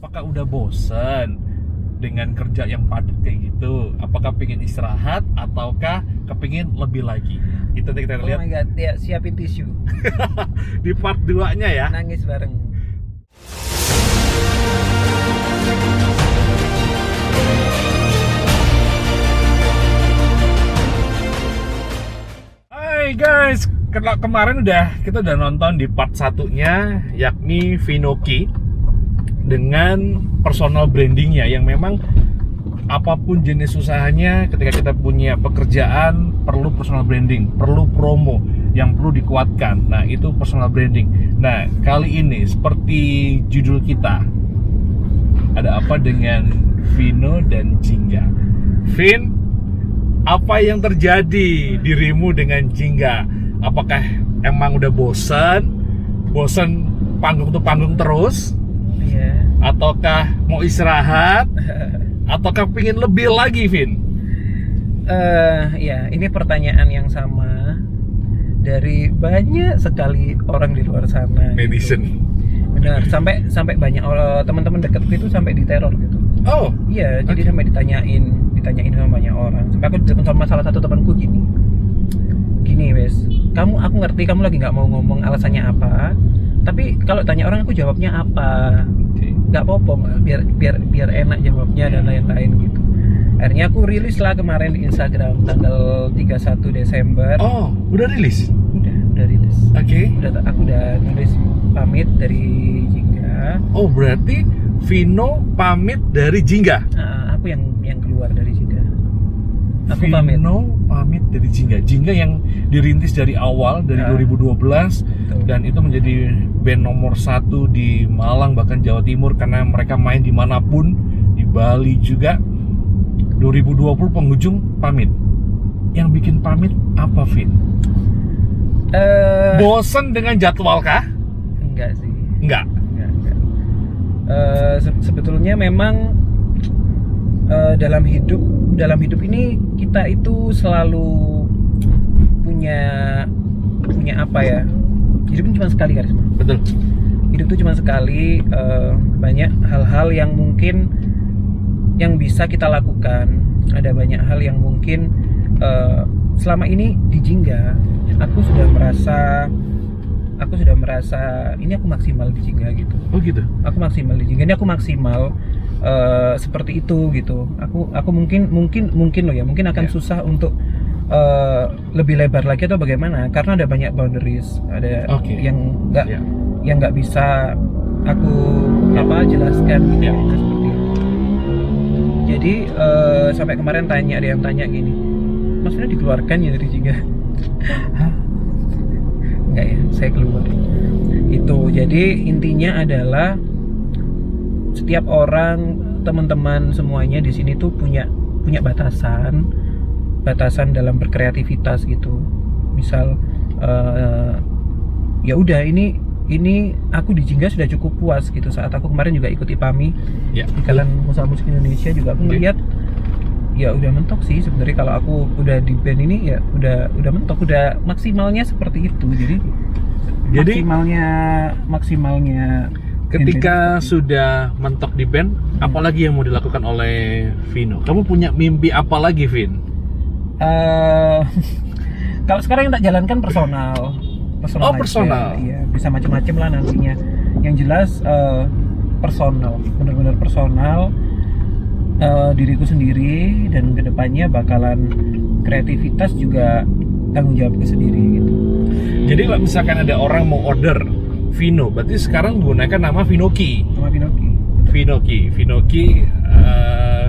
apakah udah bosen dengan kerja yang padat kayak gitu? Apakah pengen istirahat ataukah kepingin lebih lagi? Itu nanti kita Oh lihat my god, ya siapin tisu. di part 2-nya ya. Nangis bareng. Hai guys, kemarin kita udah nonton di part 1-nya, yakni Vinoky dengan personal brandingnya yang memang apapun jenis usahanya, ketika kita punya pekerjaan perlu personal branding, perlu promo yang perlu dikuatkan. Nah, itu personal branding. Nah, kali ini seperti judul kita, ada apa dengan Vino dan Jingga? Vin, apa yang terjadi dirimu dengan Jingga? Apakah emang udah bosan panggung tuh panggung terus? Iya. Ataukah mau istirahat? Ataukah pengen lebih lagi, Vin? Ya, ini pertanyaan yang sama dari banyak sekali orang di luar sana. Netizen. Benar, sampai banyak teman-teman dekatku itu sampai diteror gitu. Oh, Iya, jadi sampai ditanyain sama banyak orang. Sampai aku ditelepon sama salah satu temanku gini wes, aku ngerti kamu lagi nggak mau ngomong alasannya apa, tapi kalau tanya orang aku jawabnya apa, nggak apa-apa, biar enak jawabnya dan lain-lain gitu. Akhirnya aku rilis lah kemarin di Instagram tanggal 31 Desember. oh, udah rilis? Udah rilis. Oke. Aku udah nulis pamit dari Jingga. Oh, berarti Vino pamit dari Jingga? Aku yang keluar dari Jingga. Aku pamit. Vino pamit dari Jingga. Jingga yang dirintis dari awal, dari 2012. Betul. Dan itu menjadi band nomor 1 di Malang, bahkan Jawa Timur, karena mereka main dimanapun, di Bali juga. 2020 penghujung pamit. Yang bikin pamit apa, Vin? Bosen dengan jadwal kah? Enggak sih. Enggak. Sebetulnya memang dalam hidup ini kita itu selalu punya apa ya? Hidup ini cuma sekali, Karisma. Betul. Hidup itu cuma sekali. Banyak hal-hal yang mungkin yang bisa kita lakukan. Ada banyak hal yang mungkin selama ini di Jingga aku sudah merasa ini aku maksimal di Jingga gitu. Oh gitu. Aku maksimal di Jingga. Ini aku maksimal seperti itu gitu. Aku mungkin loh ya, mungkin akan susah untuk lebih lebar lagi atau bagaimana, karena ada banyak boundaries, ada yang nggak bisa aku jelaskan gitu. Seperti itu. Jadi sampai kemarin ada yang tanya gini, Mas Vino dikeluarkan ya dari Jingga? Enggak ya, saya keluar. Itu jadi intinya adalah setiap orang, teman-teman semuanya di sini tuh punya batasan dalam berkreativitas gitu. Misal ya udah ini aku di Jingga sudah cukup puas gitu. Saat aku kemarin juga ikut IPAMI di Ikatan Pengusaha Musik Indonesia juga, aku melihat ya udah mentok sih sebenarnya. Kalau aku udah di band ini ya udah mentok, udah maksimalnya seperti itu. Jadi maksimalnya ketika sudah mentok di band, apalagi yang mau dilakukan oleh Vino? Kamu punya mimpi apa lagi, Vin? Kalau sekarang yang tak jalankan personal Oh, personal. Iya, bisa macam-macam lah nantinya. Yang jelas personal, benar-benar personal. Diriku sendiri, dan kedepannya bakalan kreativitas juga tanggung jawabku sendiri gitu. Jadi kalau misalkan ada orang mau order Vino, berarti sekarang menggunakan nama Vinoky. Nama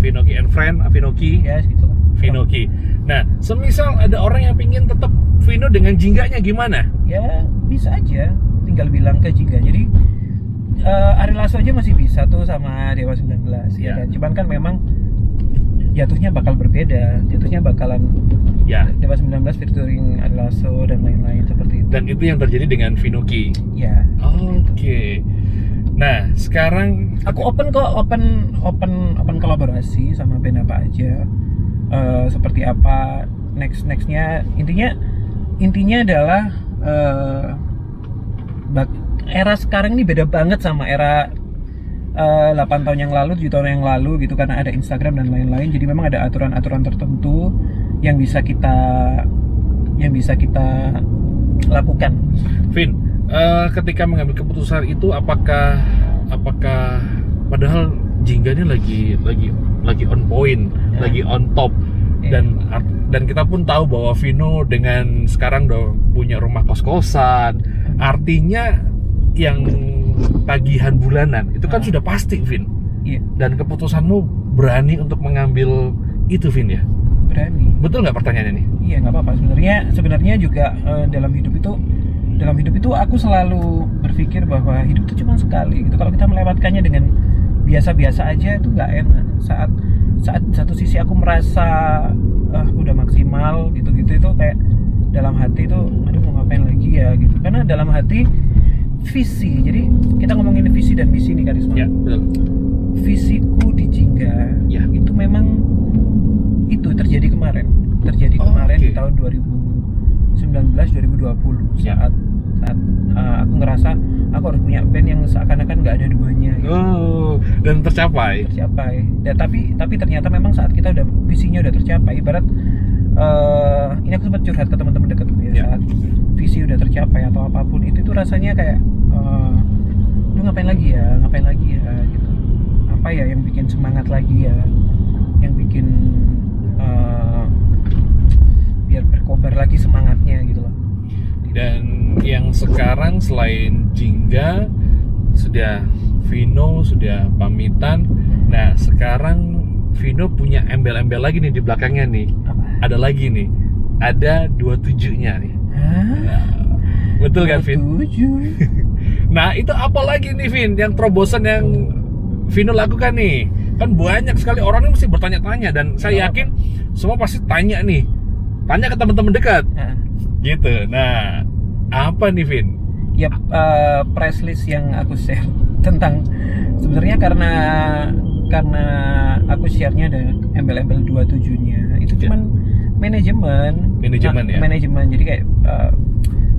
Vinoky and Friend, Vinoky. Ya, gitu. Vinoky. Nah, semisal ada orang yang pingin tetap Vino dengan Jingganya gimana? Ya, bisa aja. Tinggal bilang ke Jingga. Jadi Ari Lasso aja masih bisa tuh sama Dewa 19 ya kan. Cuman kan memang jatuhnya bakal berbeda. Jatuhnya bakalan Dewa 19 featuring Ari Lasso dan lain-lain seperti itu. Dan itu yang terjadi dengan Vinoky. Ya. Oke. Nah, sekarang aku open kolaborasi sama band apa aja. Seperti apa nextnya, intinya adalah era sekarang ini beda banget sama era 8 tahun yang lalu, 7 tahun yang lalu gitu, karena ada Instagram dan lain-lain. Jadi memang ada aturan-aturan tertentu yang bisa kita lakukan. Vin, ketika mengambil keputusan itu apakah padahal Jingga ini lagi on point, lagi on top, dan kita pun tahu bahwa Vino dengan sekarang udah punya rumah kos-kosan, artinya yang tagihan bulanan itu kan sudah pasti, Vin. Iya. Dan keputusanmu berani untuk mengambil itu, Vin, ya? Berani. Betul nggak pertanyaannya nih? Iya, nggak apa-apa. Sebenarnya juga dalam hidup itu aku selalu berpikir bahwa hidup itu cuma sekali gitu. Kalau kita melewatkannya dengan biasa-biasa aja itu nggak enak. Saat satu sisi aku merasa udah maksimal gitu-gitu, itu kayak dalam hati itu aduh mau ngapain lagi ya gitu. Karena dalam hati visi. Jadi kita ngomongin visi dan misi nih, Karisma. Ya, betul. Visiku di Jingga itu memang itu terjadi kemarin di tahun 2019-2020 saat aku ngerasa aku harus punya band yang seakan-akan nggak ada duanya gitu. Dan tercapai. Dan tapi ternyata memang saat kita udah visinya udah tercapai, ibarat ini aku sempat curhat ke teman-teman dekatku ya. Saat visi udah tercapai atau apapun itu tuh rasanya kayak lu ngapain lagi ya gitu. Apa ya yang bikin semangat lagi ya, yang bikin biar berkobar lagi semangatnya gitu loh. Dan yang sekarang selain Jingga sudah Vino sudah pamitan. Nah, sekarang Vino punya embel-embel lagi nih di belakangnya nih. Apa? Ada lagi nih. Ada 27-nya nih. Nah, betul kan, Vin? 27. Nah, itu apa lagi nih, Vin? Yang terobosan yang Vino lakukan nih. Kan banyak sekali orang ini mesti bertanya-tanya, dan saya yakin semua pasti tanya nih. Tanya ke teman-teman dekat. Gitu. Nah, apa nih, Vin? Ya, press list yang aku share tentang sebenarnya karena aku share-nya ada embel-embel 27-nya. Itu cuman manajemen ya. Manajemen. Jadi kayak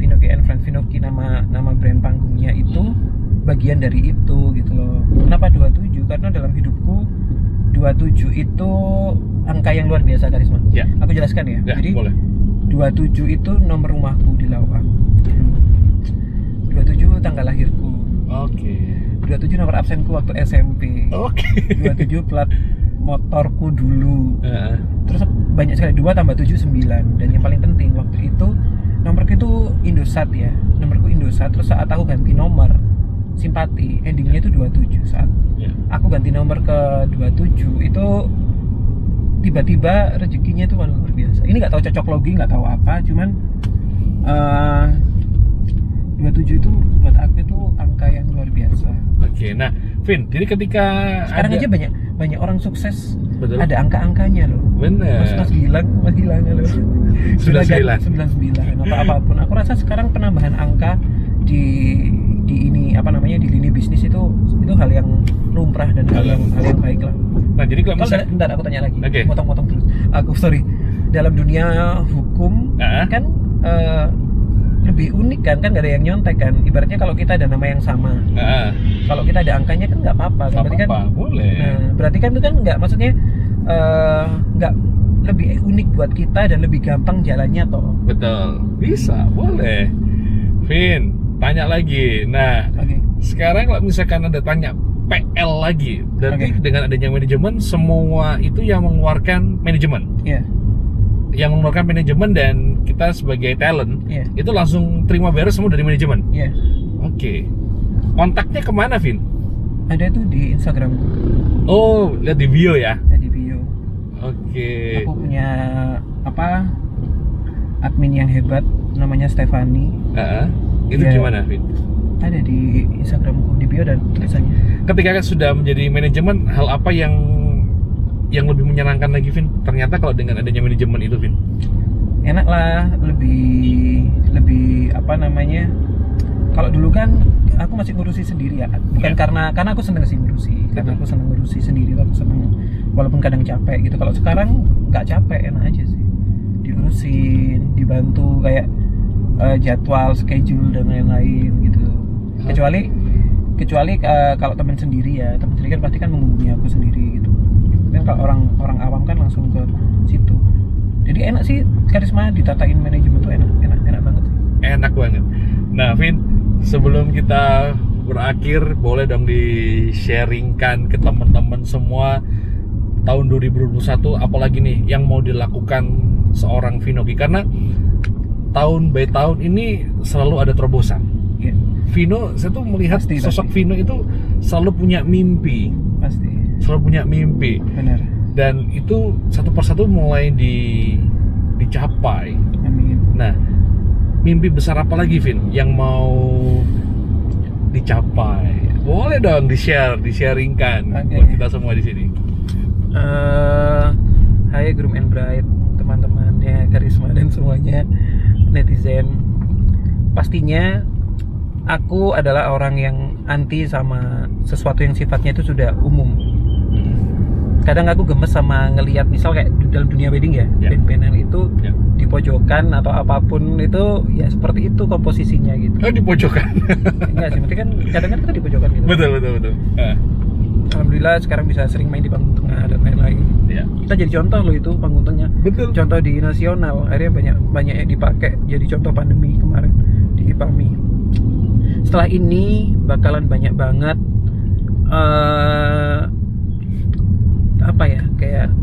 Vinoki and Friends, Vinoki nama brand panggungnya itu bagian dari itu gitu loh. Kenapa 27? Karena dalam hidupku 27 itu angka yang luar biasa, Karisma. Ya. Aku jelaskan ya. Jadi boleh. 27 itu nomor rumahku di Lawang. 27 tanggal lahirku. Oke. 27 nomor absenku waktu SMP. 27 plat motorku dulu. Terus banyak sekali, 2 tambah 7 9. Dan yang paling penting waktu itu nomorku itu Indosat ya. Nomorku Indosat. Terus saat aku ganti nomor simpati, endingnya itu 27. Saat aku ganti nomor ke 27 itu tiba-tiba rezekinya itu luar biasa. Ini nggak tahu cocok logi, nggak tahu apa, cuman 27 itu buat aku itu angka yang luar biasa. Oke, nah, Vin, jadi ketika sekarang aja banyak orang sukses. Betul. Ada angka-angkanya loh. Bener. Mas Gilang loh. Sudah 99 apapun. Aku rasa sekarang penambahan angka di ini di lini bisnis itu hal yang lumrah dan hal yang baik lah. Nah, jadi kalau misalnya bentar aku tanya lagi. Okay. Potong terus. Dalam dunia hukum kan lebih unik kan nggak ada yang nyontek kan. Ibaratnya kalau kita ada nama yang sama, kalau kita ada angkanya kan nggak apa-apa. Berarti kan boleh. Nah, berarti kan itu kan nggak, maksudnya nggak lebih unik buat kita dan lebih gampang jalannya toh. Betul, bisa, boleh. Vin, tanya lagi. Nah, sekarang kalau misalkan ada tanya PL lagi, berarti dengan adanya manajemen, semua itu yang mengeluarkan manajemen. Iya. Yang mengeluarkan manajemen, dan kita sebagai talent itu langsung terima beres semua dari manajemen. Iya. Oke. Kontaknya kemana, Vin? Ada tuh di Instagram. Oh, lihat di bio ya? Ada di bio. Oke. Aku punya admin yang hebat, namanya Stefani. Itu gimana, Vin? Ada di Instagramku, di bio dan tulisannya. Ketika sudah menjadi manajemen, hal apa yang lebih menyenangkan lagi, Vin? Ternyata kalau dengan adanya manajemen itu, Vin, enak lah, lebih kalau dulu kan aku masih ngurusi sendiri ya, bukan karena aku seneng sih ngurusi, karena aku seneng ngurusi sendiri, aku seneng walaupun kadang capek gitu. Kalau sekarang nggak capek, enak aja sih, diurusin, dibantu kayak jadwal, schedule dan lain-lain gitu. kecuali kalau teman sendiri ya, teman sendiri kan pasti kan menghubungi aku sendiri gitu. Dan kalau orang awam kan langsung ke situ. Jadi enak sih Karisma, ditatain manajemen tuh enak banget sih. Enak banget. Nah, Vin, sebelum kita berakhir, boleh dong di-sharingkan ke teman-teman semua tahun 2021 apalagi nih yang mau dilakukan seorang Vinoki, karena tahun by tahun ini selalu ada terobosan. Iya. Vino, saya tuh melihat Pasti. sosok Vino itu selalu punya mimpi, Pasti. selalu punya mimpi, Benar. dan itu satu persatu mulai dicapai. Amin. Nah, mimpi besar apa lagi, Vin, yang mau dicapai? Boleh dong di-sharingkan Oke. buat kita semua di sini. Hai Groom and Bride, teman-temannya Karisma dan semuanya netizen. Pastinya aku adalah orang yang anti sama sesuatu yang sifatnya itu sudah umum. Kadang aku gemes sama ngelihat misal kayak dalam dunia wedding ya, Ya. band-bandan itu Ya. di pojokan atau apapun itu ya seperti itu komposisinya gitu. Oh, di pojokan. Enggak sih, berarti kan kadang kan kita di pojokan gitu. betul. Alhamdulillah sekarang bisa sering main di panggung tengah dan lain-lain. Ya. Kita jadi contoh loh itu panggung tengah. Betul. Contoh di nasional, akhirnya banyak yang dipakai jadi contoh pandemi kemarin di IPAMI. Setelah ini bakalan banyak banget apa ya, kayak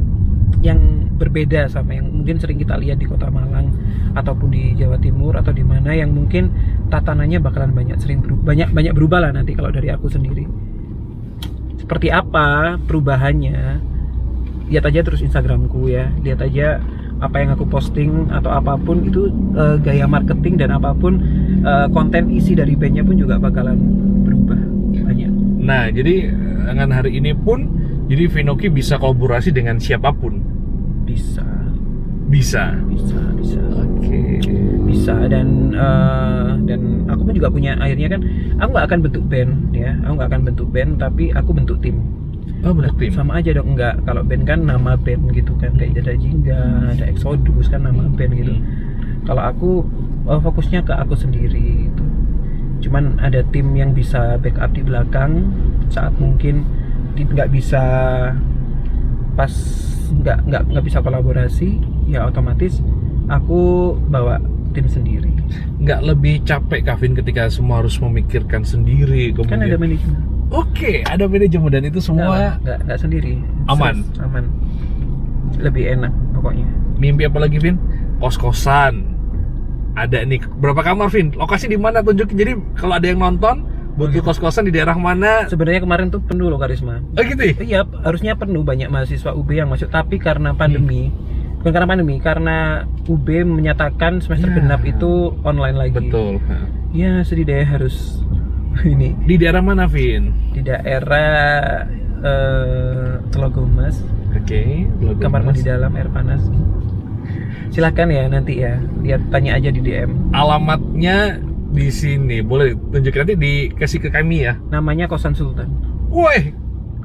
yang berbeda sama yang mungkin sering kita lihat di Kota Malang ataupun di Jawa Timur atau di mana, yang mungkin tatanannya bakalan banyak berubah lah nanti kalau dari aku sendiri. Seperti apa perubahannya? Lihat aja terus Instagramku ya, lihat aja apa yang aku posting atau apapun itu, gaya marketing dan apapun konten isi dari bandnya pun juga bakalan berubah banyak. Nah, jadi dengan hari ini pun, jadi Vinoki bisa kolaborasi dengan siapapun. Bisa. Oke. Bisa dan aku pun juga punya, akhirnya kan aku nggak akan bentuk band ya, tapi aku bentuk tim. Oh, bentuk tim. Sama aja dong, enggak, kalau band kan nama band gitu kan, kayak ada Jingga, ada Exodus kan nama band gitu. Kalau aku fokusnya ke aku sendiri gitu. Cuman ada tim yang bisa backup di belakang saat mungkin nggak bisa, pas nggak bisa kolaborasi, ya otomatis aku bawa tim sendiri. Nggak lebih capek, Kavin, ketika semua harus memikirkan sendiri Kan ada manajemen. Oke, ada manajemen dan itu semua Nggak sendiri. Aman. Aman. Lebih enak pokoknya. mimpi apa lagi, Vin? Kos-kosan. Ada nih, berapa kamar, Vin? Lokasi di mana, tunjukin. Jadi kalau ada yang nonton butuh kos-kosan di daerah mana? Sebenarnya kemarin tuh penuh loh Karisma. Oh gitu ya? Iya, harusnya penuh, banyak mahasiswa UB yang masuk, tapi karena pandemi, bukan karena pandemi, karena UB menyatakan semester genap itu online lagi. Betul. Ya sedih deh, harus ini Di daerah mana, Vin? di daerah Telogomas, Oke, kamar mandi dalam, air panas. Silahkan ya nanti ya, lihat, tanya aja di DM. Alamatnya di sini, boleh tunjukin, nanti dikasih ke kami ya. Namanya Kosan Sultan. Woi,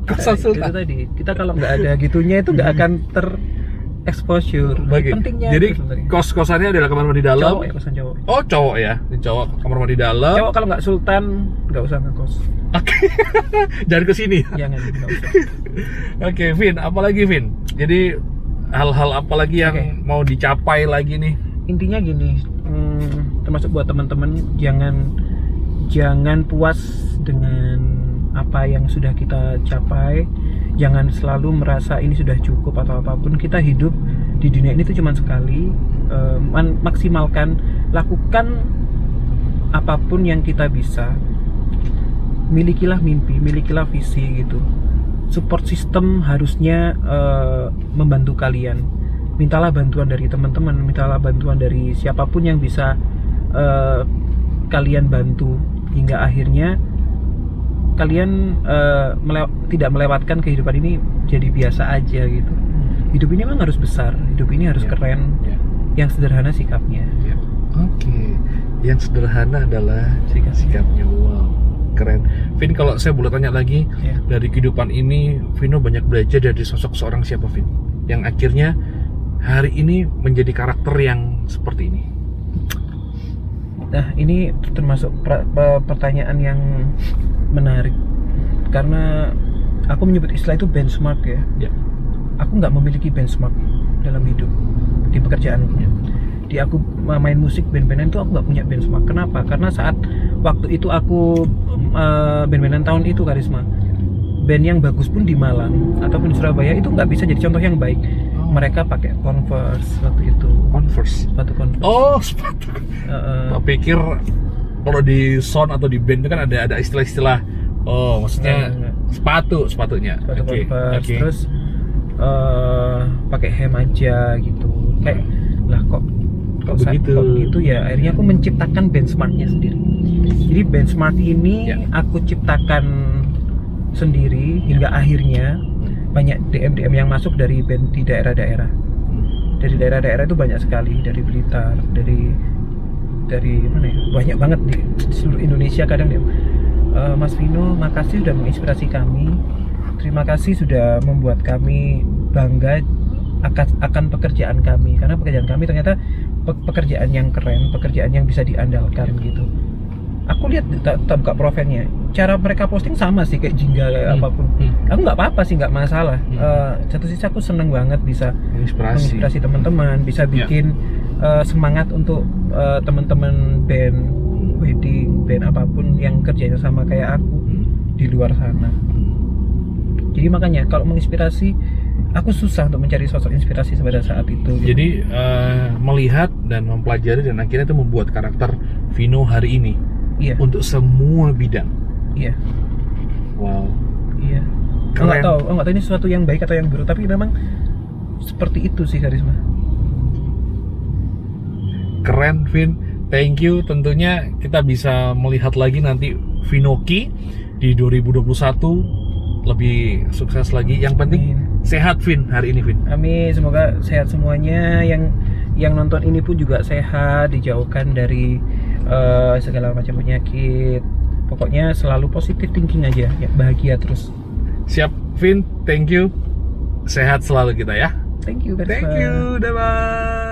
Kosan Itu Sultan. tadi, kita kalau nggak ada gitunya itu nggak akan ter-exposure. Bagi. Pentingnya Jadi itu sebenarnya. kos-kosannya adalah kamar mandi dalam. Cowok ya, kosan cowok. Oh, cowok ya. Ini cowok, kamar mandi dalam. Cowok kalau nggak Sultan nggak usah ngekos. Oke. Jangan ke sini. Jangan, nggak usah. Oke, Vin, apalagi, Vin? Jadi hal-hal apa lagi yang Oke. mau dicapai lagi nih? Intinya gini, termasuk buat teman-teman, jangan puas dengan apa yang sudah kita capai. Jangan selalu merasa ini sudah cukup atau apapun. Kita hidup di dunia ini tuh cuma sekali. Maksimalkan, lakukan apapun yang kita bisa. Milikilah mimpi, milikilah visi gitu. Support system harusnya membantu kalian. Mintalah bantuan dari teman-teman, mintalah bantuan dari siapapun yang bisa kalian bantu, hingga akhirnya kalian tidak melewatkan kehidupan ini jadi biasa aja gitu. Hidup ini memang harus besar, hidup ini harus keren. Yang sederhana sikapnya. Oke, yang sederhana adalah sikapnya. Wow, keren. Vin, kalau saya boleh tanya lagi, dari kehidupan ini Vino banyak belajar dari sosok seorang siapa, Vin? Yang akhirnya hari ini menjadi karakter yang seperti ini. Nah, ini termasuk pertanyaan yang menarik karena aku menyebut istilah itu benchmark ya. Aku nggak memiliki benchmark dalam hidup di pekerjaanku. Di aku main musik band-bandan itu aku nggak punya benchmark. Kenapa? Karena saat waktu itu aku band-bandan tahun itu Karisma, band yang bagus pun di Malang ataupun di Surabaya itu nggak bisa jadi contoh yang baik. Mereka pakai Converse waktu itu. Sepatu Converse. Oh, sepatu. Tak pikir kalau di sound atau di band itu kan ada istilah-istilah. Oh, maksudnya sepatunya. Sepatu Converse. Terus pakai hem aja gitu. Kayak lah kok begitu ya. Akhirnya aku menciptakan benchmarknya sendiri. Jadi benchmark ini aku ciptakan sendiri hingga akhirnya banyak DM yang masuk dari band di daerah-daerah. Dari daerah-daerah itu banyak sekali, dari Blitar, dari mana ya? Banyak banget di seluruh Indonesia kadang dia. Mas Vino, makasih sudah menginspirasi kami. Terima kasih sudah membuat kami bangga akan pekerjaan kami, karena pekerjaan kami ternyata pekerjaan yang keren, pekerjaan yang bisa diandalkan gitu. Aku lihat tak buka profilnya, cara mereka posting sama sih kayak Jingga kayak apapun. Aku nggak apa-apa sih, nggak masalah. Satu sisi aku seneng banget bisa menginspirasi teman-teman, bisa bikin semangat untuk teman-teman band wedding, band apapun yang kerjanya sama kayak aku di luar sana. Jadi makanya kalau menginspirasi, aku susah untuk mencari sosok inspirasi pada saat itu. Jadi melihat dan mempelajari dan akhirnya itu membuat karakter Vino hari ini. Iya. Untuk semua bidang. Iya. Wow. Iya. Nggak tahu ini sesuatu yang baik atau yang buruk, tapi memang seperti itu sih Karisma. Keren, Vin. Thank you. Tentunya kita bisa melihat lagi nanti Vinoki di 2021 lebih sukses lagi. Yang penting sehat, Vin, hari ini, Vin. Amin. Semoga sehat semuanya. Yang nonton ini pun juga sehat, dijauhkan dari segala macam penyakit. Pokoknya selalu positive thinking aja, ya, bahagia terus. Siap, Vin. Thank you. Sehat selalu kita ya. Thank you. Thank you. Bye-bye.